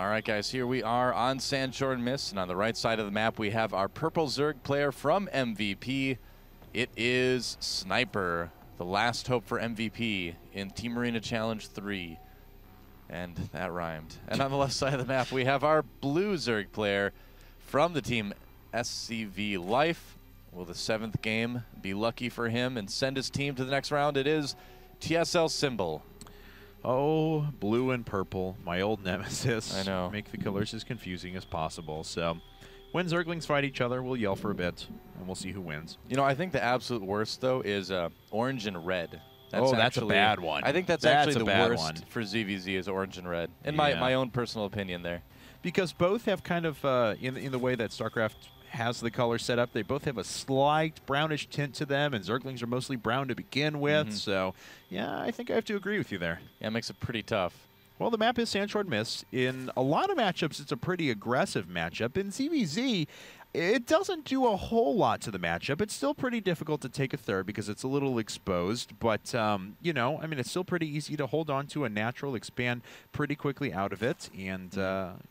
right, guys, here we are on Sanshorn Mist, and on the right side of the map, we have our purple Zerg player from MVP. It is Sniper, the last hope for MVP in Team Arena Challenge 3. And that rhymed. And on the left side of the map, we have our blue Zerg player from the team SCV Life. Will the 7th game be lucky for him and send his team to the next round? It is TSL.Symbol. Oh, blue and purple, my old nemesis. I know. Make the colors as confusing as possible. So when Zerglings fight each other, we'll yell for a bit, and we'll see who wins. You know, I think the absolute worst, though, is orange and red. That's a bad one. I think that's actually the worst for ZVZ is orange and red, in my own personal opinion there. Because both have kind of, in the way that StarCraft has the color set up, they both have a slight brownish tint to them, and Zerglings are mostly brown to begin with. So, yeah, I think I have to agree with you there. Yeah, it makes it pretty tough. Well, the map is Sanshorn Mist. In a lot of matchups, it's a pretty aggressive matchup. In ZVZ, it doesn't do a whole lot to the matchup. It's still pretty difficult to take a third because it's a little exposed. But, you know, I mean, it's still pretty easy to hold on to a natural, expand pretty quickly out of it. And,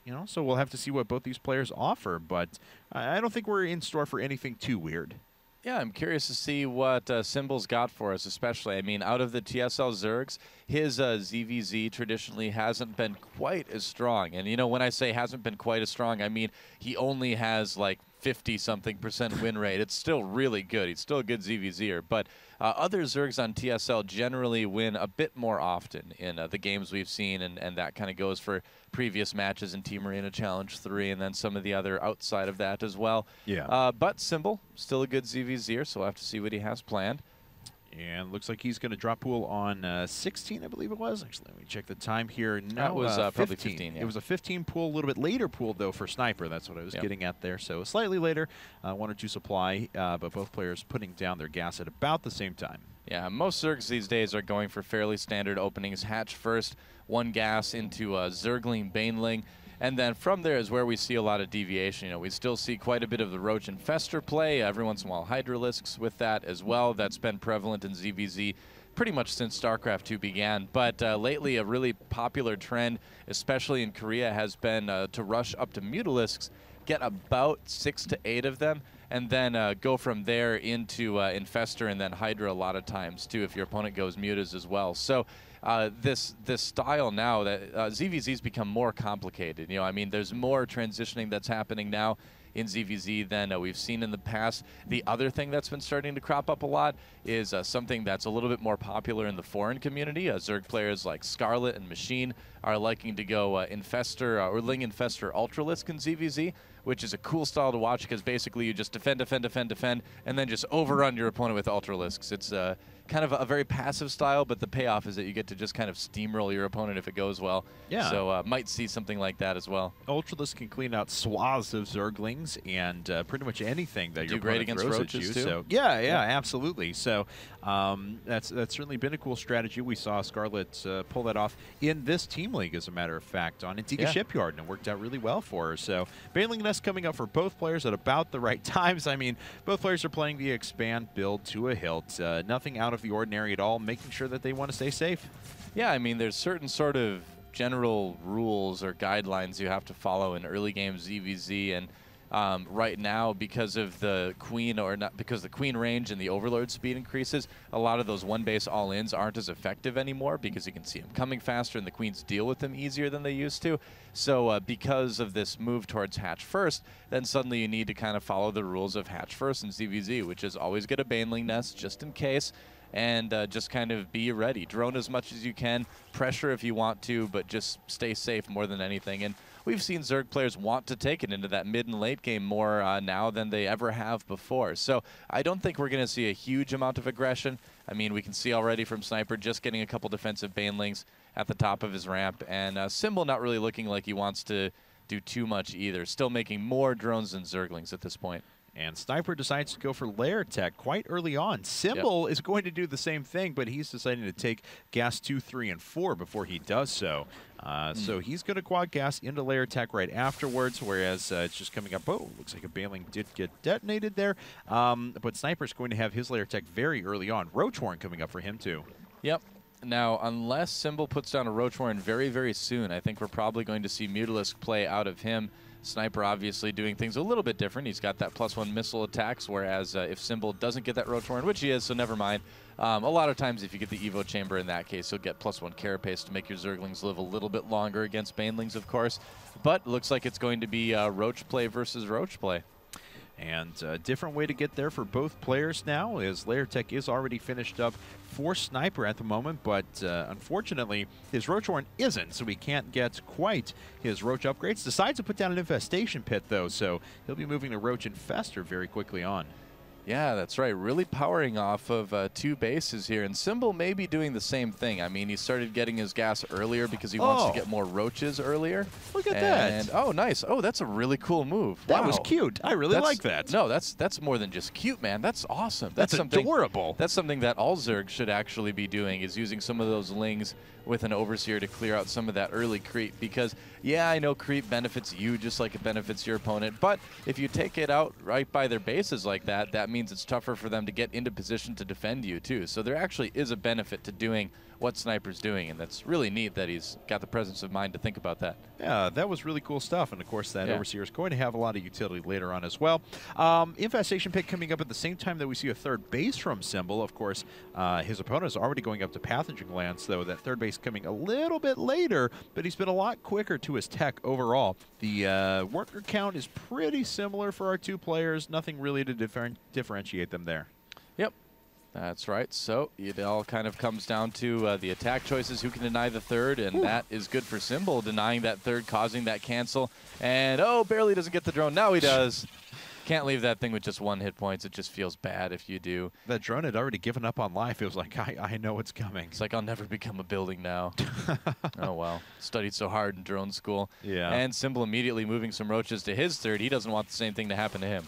you know, so we'll have to see what both these players offer. But I don't think we're in store for anything too weird. Yeah, I'm curious to see what Symbol's got for us, especially. I mean, out of the TSL Zergs, his ZVZ traditionally hasn't been quite as strong. And, you know, when I say hasn't been quite as strong, I mean he only has, like, 50-something% win rate. It's still really good. He's still a good ZVZer. But other Zergs on TSL generally win a bit more often in the games we've seen, and that kind of goes for previous matches in Team Arena Challenge 3 and then some of the other outside of that as well. Yeah. But Symbol, still a good ZVZer, so we'll have to see what he has planned. And looks like he's going to drop pool on 16, I believe it was. Actually, let me check the time here. No, that was probably 15. Yeah. It was a 15 pool, a little bit later pool, though, for Sniper. That's what I was getting at there. So slightly later, 1 or 2 supply, but both players putting down their gas at about the same time. Yeah, most Zergs these days are going for fairly standard openings. Hatch first, 1 gas into Zergling, Baneling. And then from there is where we see a lot of deviation. You know, we still see quite a bit of the Roach Infester play, every once in a while Hydralisks with that as well. That's been prevalent in ZVZ pretty much since StarCraft 2 began. But lately a really popular trend, especially in Korea, has been to rush up to Mutalisks, get about 6 to 8 of them, and then go from there into Infester and then Hydra a lot of times too if your opponent goes Mutas as well. So this style now that ZVZ's become more complicated. You know, I mean, there's more transitioning that's happening now in ZVZ than we've seen in the past. The other thing that's been starting to crop up a lot is something that's a little bit more popular in the foreign community. Zerg players like Scarlet and Machine are liking to go Infester or Ling Infester Ultralisk in ZVZ, which is a cool style to watch because basically you just defend, and then just overrun your opponent with Ultralisks. It's kind of a very passive style, but the payoff is that you get to just kind of steamroll your opponent if it goes well. Yeah. So might see something like that as well. Ultralisk can clean out swaths of Zerglings and pretty much anything that your opponent throws at you. Too. So yeah, absolutely. So that's certainly been a cool strategy. We saw Scarlet pull that off in this team league, as a matter of fact, on Antigua Shipyard, and it worked out really well for her. So Baneling Nest coming up for both players at about the right times. I mean, both players are playing the expand build to a hilt. Nothing out of the ordinary at all, making sure that they want to stay safe. Yeah, I mean, there's certain sort of general rules or guidelines you have to follow in early game ZVZ, and right now, because of the queen, or not because the queen range and the overlord speed increases, a lot of those one base all-ins aren't as effective anymore because you can see them coming faster and the queens deal with them easier than they used to. So because of this move towards hatch first, then suddenly you need to kind of follow the rules of hatch first in ZVZ, which is always get a Baneling Nest just in case, and just kind of be ready. Drone as much as you can, pressure if you want to, but just stay safe more than anything. And we've seen Zerg players want to take it into that mid and late game more now than they ever have before. So I don't think we're going to see a huge amount of aggression. I mean, we can see already from Sniper just getting a couple defensive Banelings at the top of his ramp, and Symbol not really looking like he wants to do too much either. Still making more drones than Zerglings at this point. And Sniper decides to go for layer tech quite early on. Symbol is going to do the same thing, but he's deciding to take gas 2, 3, and 4 before he does so. So he's going to quad gas into layer tech right afterwards, whereas it's just coming up. Oh, looks like a Baneling did get detonated there. But Sniper's going to have his layer tech very early on. Roach Horn coming up for him, too. Yep. Now, unless Symbol puts down a Roach Warren very, very soon, I think we're probably going to see Mutalisk play out of him. Sniper obviously doing things a little bit different. He's got that +1 missile attacks, whereas if Symbol doesn't get that Roach Warren, which he is, so never mind. A lot of times if you get the Evo Chamber in that case, you'll get +1 Carapace to make your Zerglings live a little bit longer against Banelings, of course. But looks like it's going to be Roach play versus Roach play. And a different way to get there for both players now, as Lair Tech is already finished up for Sniper at the moment, but unfortunately his Roach Warren isn't, so he can't get quite his Roach upgrades. Decides to put down an Infestation Pit though, so he'll be moving to Roach Infestor very quickly on. Yeah, that's right. Really powering off of 2 bases here. And Symbol may be doing the same thing. I mean, he started getting his gas earlier because he wants to get more roaches earlier. Look at that. Oh, nice. Oh, that's a really cool move. That was cute. I really like that. No, that's more than just cute, man. That's awesome. That's adorable. That's something that all Zerg should actually be doing, is using some of those lings with an Overseer to clear out some of that early creep. Because, yeah, I know creep benefits you just like it benefits your opponent. But if you take it out right by their bases like that, that means it's tougher for them to get into position to defend you too. So there actually is a benefit to doing what Sniper's doing, and that's really neat that he's got the presence of mind to think about that. Yeah, that was really cool stuff, and of course that Overseer is going to have a lot of utility later on as well. Infestation Pit coming up at the same time that we see a third base from Symbol. Of course, his opponent is already going up to Pathogen Glance, though that third base coming a little bit later, but he's been a lot quicker to his tech overall. The worker count is pretty similar for our 2 players, nothing really to differentiate them there. Yep. That's right. So it all kind of comes down to the attack choices, who can deny the third, and that is good for Symbol, denying that third, causing that cancel. And, oh, barely doesn't get the drone. Now he does. Can't leave that thing with just 1 hit points. It just feels bad if you do. That drone had already given up on life. It was like, I know what's coming. It's like, I'll never become a building now. Oh, well. Studied so hard in drone school. Yeah. And Symbol immediately moving some roaches to his third. He doesn't want the same thing to happen to him.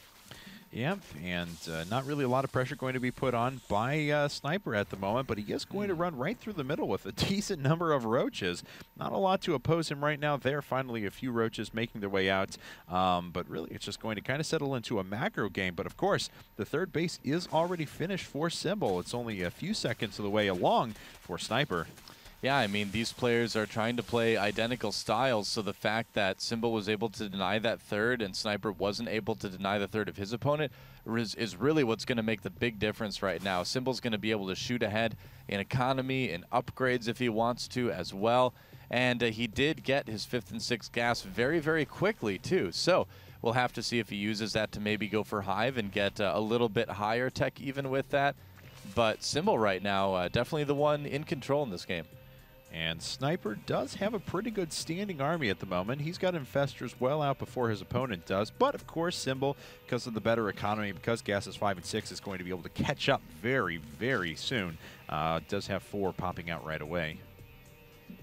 Yep, and not really a lot of pressure going to be put on by Sniper at the moment, but he is going to run right through the middle with a decent number of roaches. Not a lot to oppose him right now there. Finally, a few roaches making their way out, but really it's just going to kind of settle into a macro game. But of course, the third base is already finished for Symbol. It's only a few seconds of the way along for Sniper. Yeah, I mean, these players are trying to play identical styles, so the fact that Symbol was able to deny that third and Sniper wasn't able to deny the third of his opponent is really what's going to make the big difference right now. Symbol's going to be able to shoot ahead in economy and upgrades if he wants to as well, and he did get his 5th and 6th gas very, very quickly too, so we'll have to see if he uses that to maybe go for Hive and get a little bit higher tech even with that. But Symbol right now, definitely the one in control in this game. And Sniper does have a pretty good standing army at the moment. He's got Infestors well out before his opponent does. But, of course, Symbol, because of the better economy, because gases 5 and 6, is going to be able to catch up very, very soon. Does have 4 popping out right away.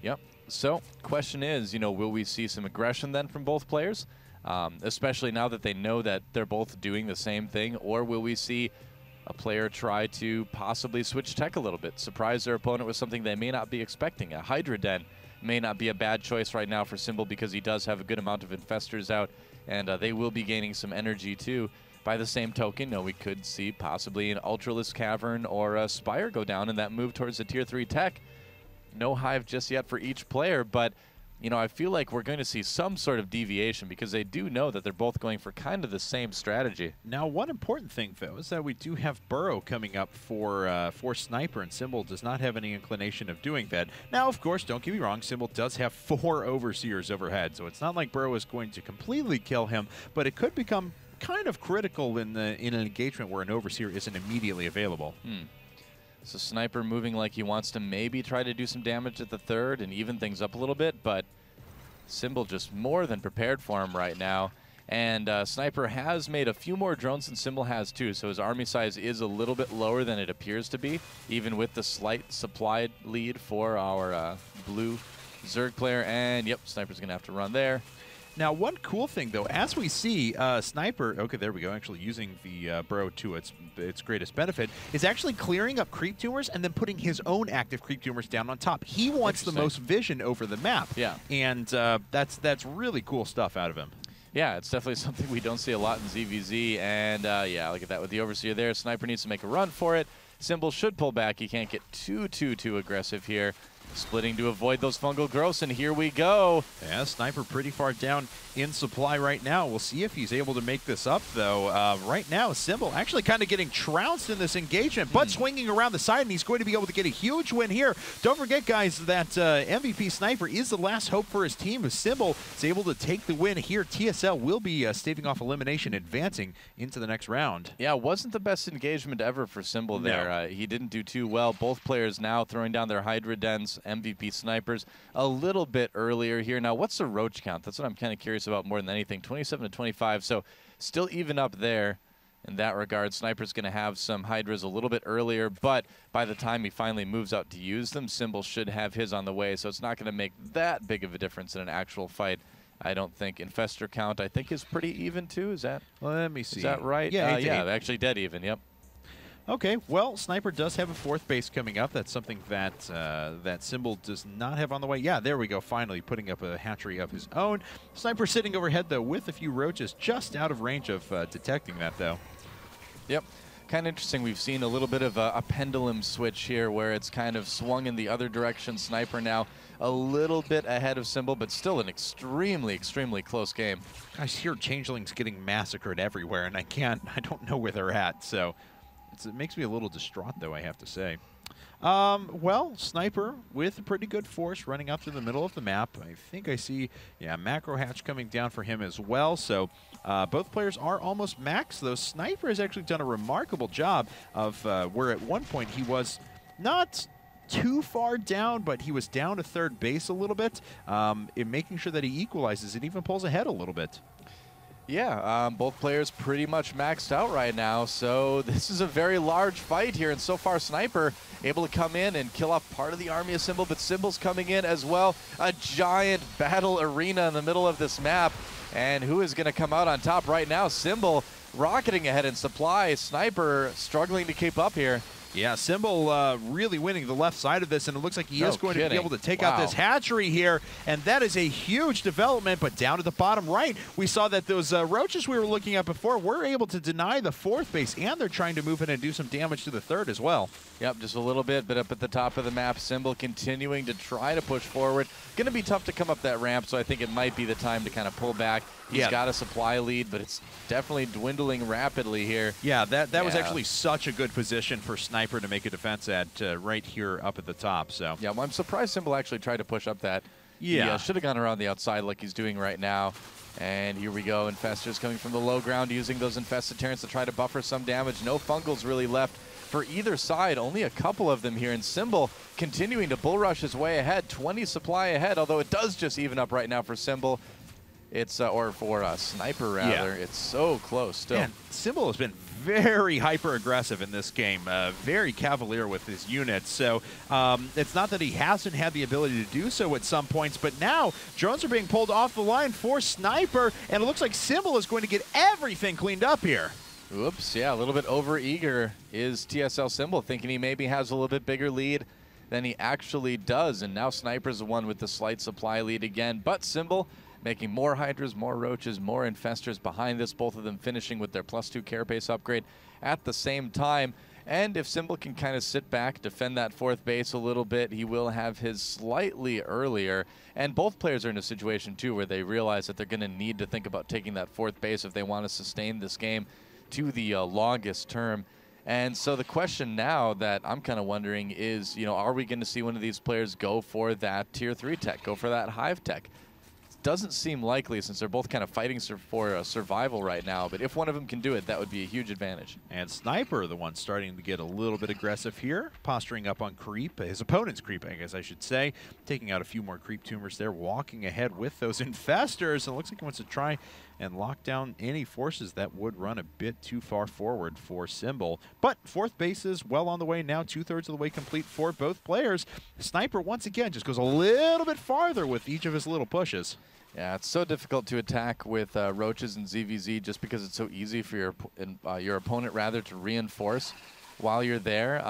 Yep. So, question is, will we see some aggression then from both players? Especially now that they know that they're both doing the same thing. Or will we see a player try to possibly switch tech a little bit, surprise their opponent with something they may not be expecting? A Hydra Den may not be a bad choice right now for Symbol because he does have a good amount of Infestors out, and they will be gaining some energy too. By the same token, we could see possibly an Ultralisk Cavern or a Spire go down in that move towards the Tier 3 tech. No Hive just yet for each player, but I feel like we're going to see some sort of deviation because they do know that they're both going for kind of the same strategy. Now, one important thing, though, is that we do have Burrow coming up for Sniper, and Symbol does not have any inclination of doing that. Now, of course, don't get me wrong, Symbol does have 4 Overseers overhead, so it's not like Burrow is going to completely kill him, but it could become kind of critical in an engagement where an Overseer isn't immediately available. So Sniper moving like he wants to maybe try to do some damage at the third and even things up a little bit, but Symbol just more than prepared for him right now. And Sniper has made a few more drones than Symbol has too, so his army size is a little bit lower than it appears to be, even with the slight supply lead for our blue Zerg player. And yep, Sniper's going to have to run there. Now, one cool thing, though, as we see Sniper, okay, there we go, actually using the Burrow to its greatest benefit, is actually clearing up creep tumors and then putting his own active creep tumors down on top. He wants the most vision over the map. Yeah. And that's really cool stuff out of him. Yeah, it's definitely something we don't see a lot in ZVZ. And, yeah, look at that with the Overseer there. Sniper needs to make a run for it. StarCraft.Symbol should pull back. He can't get too aggressive here. Splitting to avoid those fungal growths, and here we go. Yeah, Sniper pretty far down in supply right now. We'll see if he's able to make this up, though. Right now, Symbol actually kind of getting trounced in this engagement, but swinging around the side, and he's going to be able to get a huge win here. Don't forget, guys, that MVP.Sniper is the last hope for his team. If Symbol is able to take the win here, TSL will be staving off elimination, advancing into the next round. Yeah, wasn't the best engagement ever for Symbol there. No. He didn't do too well. Both players now throwing down their Hydra Dens, MVP Snipers, a little bit earlier here. Now, what's the roach count? That's what I'm kind of curious about more than anything. 27 to 25, so still even up there in that regard. Sniper's going to have some Hydras a little bit earlier, but by the time he finally moves out to use them, Symbol should have his on the way, so it's not going to make that big of a difference in an actual fight. I don't think. Infestor count, I think, is pretty even, too. Is that? Let me see. Is that right? Yeah, yeah, actually dead even, yep. Okay, well, Sniper does have a fourth base coming up. That's something that that Symbol does not have on the way. Yeah, there we go, finally putting up a hatchery of his own. Sniper sitting overhead, though, with a few roaches just out of range of detecting that, though. Yep. Kind of interesting. We've seen a little bit of a pendulum switch here where it's kind of swung in the other direction. Sniper now a little bit ahead of Symbol, but still an extremely close game. I hear changelings getting massacred everywhere, and I don't know where they're at, so it makes me a little distraught, though, I have to say. Well, Sniper with a pretty good force running up to the middle of the map. I think I see, yeah, macro hatch coming down for him as well. So both players are almost max, though. Sniper has actually done a remarkable job of where at one point he was not too far down, but he was down to third base a little bit, in making sure that he equalizes and even pulls ahead a little bit. Yeah, both players pretty much maxed out right now, so this is a very large fight here, and so far Sniper able to come in and kill off part of the army of Symbol, but Symbol's coming in as well. A giant battle arena in the middle of this map, and who is going to come out on top right now? Symbol rocketing ahead in supply, Sniper struggling to keep up here. Yeah, Symbol really winning the left side of this, and it looks like he is going to be able to take out this hatchery here, and that is a huge development. But down to the bottom right, we saw that those roaches we were looking at before were able to deny the fourth base, and they're trying to move in and do some damage to the third as well. Yep, just a little bit, but up at the top of the map, Symbol continuing to try to push forward. Going to be tough to come up that ramp, so I think it might be the time to kind of pull back. He's got a supply lead, but it's definitely dwindling rapidly here. Yeah, that was actually such a good position for Sniper to make a defense at right here up at the top. So yeah, well, I'm surprised Symbol actually tried to push up that. Yeah. He should have gone around the outside like he's doing right now. And here we go, Infestors coming from the low ground, using those Infested Terrans to try to buffer some damage. No Fungals really left for either side, only a couple of them here, and Symbol continuing to bull rush his way ahead, 20 supply ahead, although it does just even up right now for Symbol. It's, or for Sniper rather, it's so close still. Man, Symbol has been very hyper-aggressive in this game, very cavalier with his units. So it's not that he hasn't had the ability to do so at some points, but now drones are being pulled off the line for Sniper, and it looks like Symbol is going to get everything cleaned up here. Oops, yeah, a little bit over-eager is TSL.Symbol, thinking he maybe has a little bit bigger lead than he actually does, and now Sniper's the one with the slight supply lead again, but Symbol making more Hydras, more Roaches, more Infestors behind this, both of them finishing with their +2 carapace upgrade at the same time. And if Symbol can kind of sit back, defend that fourth base a little bit, he will have his slightly earlier. And both players are in a situation, too, where they realize that they're going to need to think about taking that fourth base if they want to sustain this game to the longest term. And so the question now that I'm kind of wondering is, you know, are we going to see one of these players go for that Tier 3 tech, go for that Hive tech? Doesn't seem likely since they're both kind of fighting for survival right now, but if one of them can do it, that would be a huge advantage. And Sniper, the one starting to get a little bit aggressive here, posturing up on creep, his opponent's creep, I guess I should say, taking out a few more creep tumors there, walking ahead with those Infestors, and it looks like he wants to try and lock down any forces that would run a bit too far forward for Symbol. But fourth base is well on the way now, 2/3 of the way complete for both players. Sniper, once again, just goes a little bit farther with each of his little pushes. Yeah, it's so difficult to attack with Roaches and ZVZ just because it's so easy for your opponent rather to reinforce while you're there.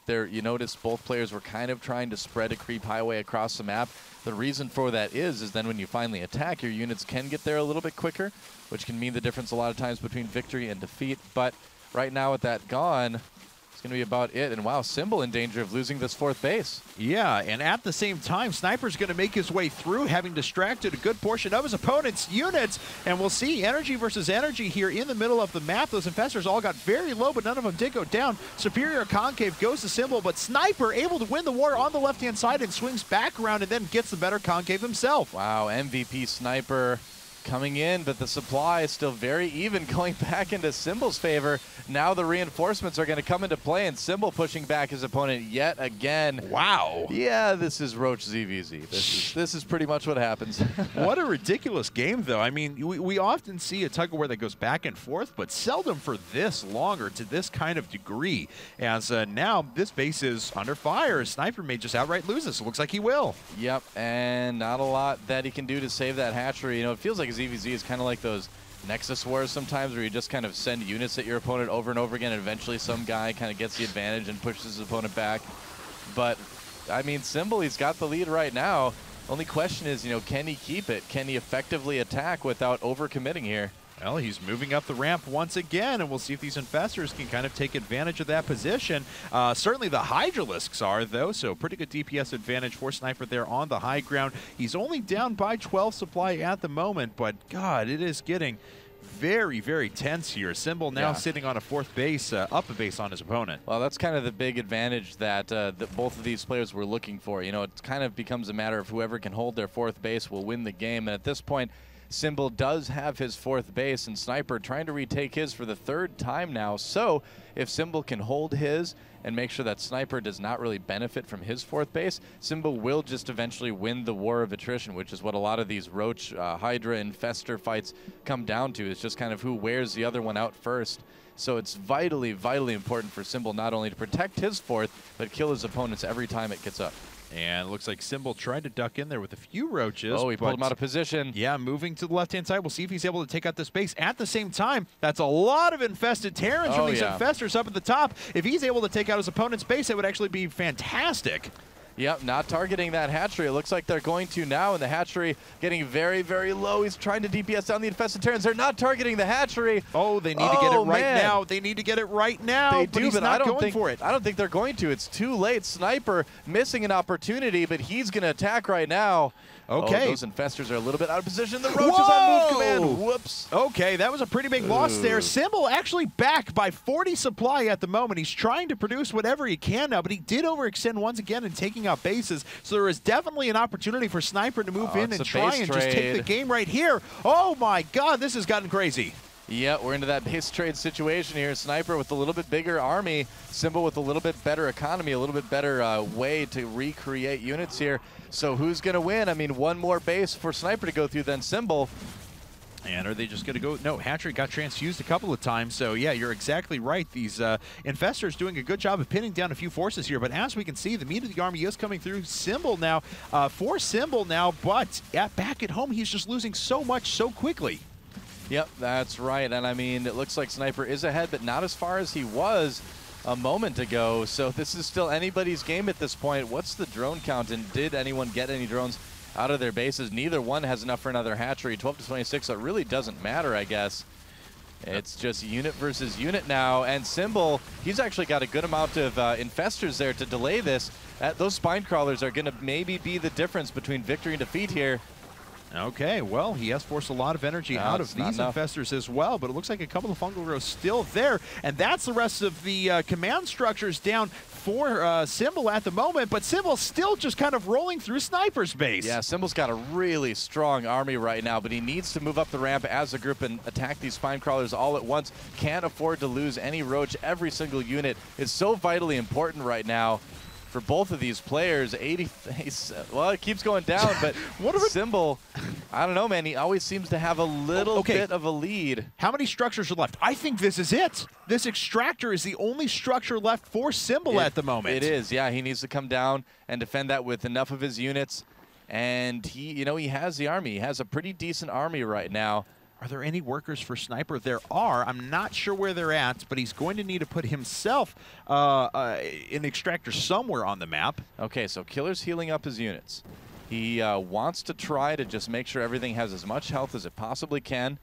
You notice both players were kind of trying to spread a creep highway across the map. The reason for that is then when you finally attack, your units can get there a little bit quicker, which can mean the difference a lot of times between victory and defeat. But right now with that gone, it's going to be about it. And wow, SYMBOL in danger of losing this 4th base. Yeah, and at the same time, Sniper's going to make his way through, having distracted a good portion of his opponent's units. And we'll see energy versus energy here in the middle of the map. Those infestors all got very low, but none of them did go down. Superior Concave goes to SYMBOL, but Sniper able to win the war on the left-hand side and swings back around and then gets the better Concave himself. Wow, MVP.Sniper coming in, but the supply is still very even, going back into SYMBOL's favor. Now the reinforcements are going to come into play, and SYMBOL pushing back his opponent yet again. Wow. Yeah, this is Roach ZVZ. This is pretty much what happens. What a ridiculous game, though. I mean, we often see a tug-of-war that goes back and forth, but seldom for this long or to this kind of degree. As now this base is under fire. Sniper may just outright lose this. It looks like he will. Yep, and not a lot that he can do to save that hatchery. You know, it feels like ZVZ is kind of like those Nexus Wars sometimes, where you just kind of send units at your opponent over and over again, and eventually some guy kind of gets the advantage and pushes his opponent back. But, I mean, SYMBOL, he's got the lead right now. Only question is, you know, can he keep it? Can he effectively attack without overcommitting here? Well, he's moving up the ramp once again, and we'll see if these infestors can kind of take advantage of that position. Certainly the Hydralisks are, though, so pretty good DPS advantage for Sniper there on the high ground. He's only down by 12 supply at the moment, but, God, it is getting very, very tense here. SYMBOL now sitting on a 4th base, up a base on his opponent. Well, that's kind of the big advantage that, that both of these players were looking for. You know, it kind of becomes a matter of whoever can hold their 4th base will win the game, and at this point, SYMBOL does have his 4th base, and Sniper trying to retake his for the 3rd time now. So if SYMBOL can hold his and make sure that Sniper does not really benefit from his 4th base, SYMBOL will just eventually win the war of attrition, which is what a lot of these Roach, Hydra, Infestor fights come down to. It's just kind of who wears the other one out first. So it's vitally, vitally important for SYMBOL not only to protect his 4th, but kill his opponents every time it gets up. And it looks like SYMBOL tried to duck in there with a few roaches. Oh, he pulled him out of position. Yeah, moving to the left-hand side. We'll see if he's able to take out this base. At the same time, that's a lot of infested Terrans from these infestors up at the top. If he's able to take out his opponent's base, that would actually be fantastic. Yep, not targeting that hatchery. It looks like they're going to now, and the hatchery getting very, very low. He's trying to DPS down the infested Terrans. They're not targeting the hatchery. Oh, they need to get it right now. They need to get it right now. They do, but I don't think they're going to. It's too late. Sniper missing an opportunity, but he's going to attack right now. Okay. Oh, those infestors are a little bit out of position. The Roach is on move command. Whoops. Okay, that was a pretty big loss there. SYMBOL actually back by 40 supply at the moment. He's trying to produce whatever he can now, but he did overextend once again in taking out bases. So there is definitely an opportunity for Sniper to move in and try and just take the game right here. Oh my God, this has gotten crazy. Yeah, we're into that base trade situation here. Sniper with a little bit bigger army, SYMBOL with a little bit better economy, a little bit better way to recreate units here. So who's going to win? I mean, one more base for Sniper to go through than SYMBOL. And are they just going to go? No, hatchery got transfused a couple of times. So, yeah, you're exactly right. These infestors doing a good job of pinning down a few forces here. But as we can see, the meat of the army is coming through. SYMBOL now, for SYMBOL now. But back at home, he's just losing so much so quickly. Yep, that's right. And, I mean, it looks like Sniper is ahead, but not as far as he was a moment ago. So this is still anybody's game at this point. What's the drone count, and did anyone get any drones out of their bases? Neither one has enough for another hatchery. 12 to 26, so it really doesn't matter, I guess. It's just unit versus unit now, and SYMBOL, he's actually got a good amount of infestors there to delay this. Those spine crawlers are going to maybe be the difference between victory and defeat here. Okay, well, he has forced a lot of energy out of these infestors as well, but it looks like a couple of fungal growths still there, and that's the rest of the command structures down for SYMBOL at the moment, but SYMBOL's still just kind of rolling through Sniper's base. Yeah, SYMBOL's got a really strong army right now, but he needs to move up the ramp as a group and attack these spine crawlers all at once. Can't afford to lose any Roach. Every single unit is so vitally important right now for both of these players. 80, well, it keeps going down, but SYMBOL, I don't know, man. He always seems to have a little bit of a lead. How many structures are left? I think this is it. This extractor is the only structure left for SYMBOL at the moment. It is, yeah. He needs to come down and defend that with enough of his units. And he, you know, he has the army. He has a pretty decent army right now. Are there any workers for Sniper? There are. I'm not sure where they're at, but he's going to need to put himself in the extractor somewhere on the map. Okay, so Killer's healing up his units. He wants to try to just make sure everything has as much health as it possibly can.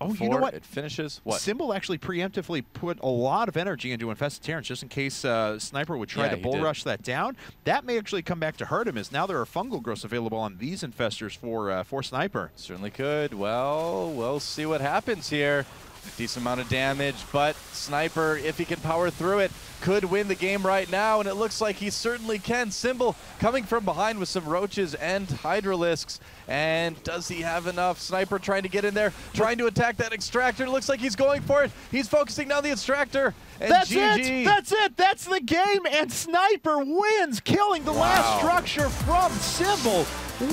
Oh, before you know what? it finishes. What? Symbol actually preemptively put a lot of energy into Infested Terrans just in case Sniper would try to bull rush that down. That may actually come back to hurt him, as now there are fungal growths available on these Infestors for Sniper. Certainly could. Well, we'll see what happens here. A decent amount of damage, but Sniper, if he can power through it, could win the game right now, and it looks like he certainly can. Symbol coming from behind with some roaches and Hydralisks, and does he have enough? Sniper trying to get in there, trying to attack that extractor. Looks like he's going for it. He's focusing down the extractor, and That's GG. it! That's it! That's the game, and Sniper wins, killing the last structure from Symbol.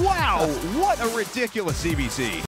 Wow, what a ridiculous CBC.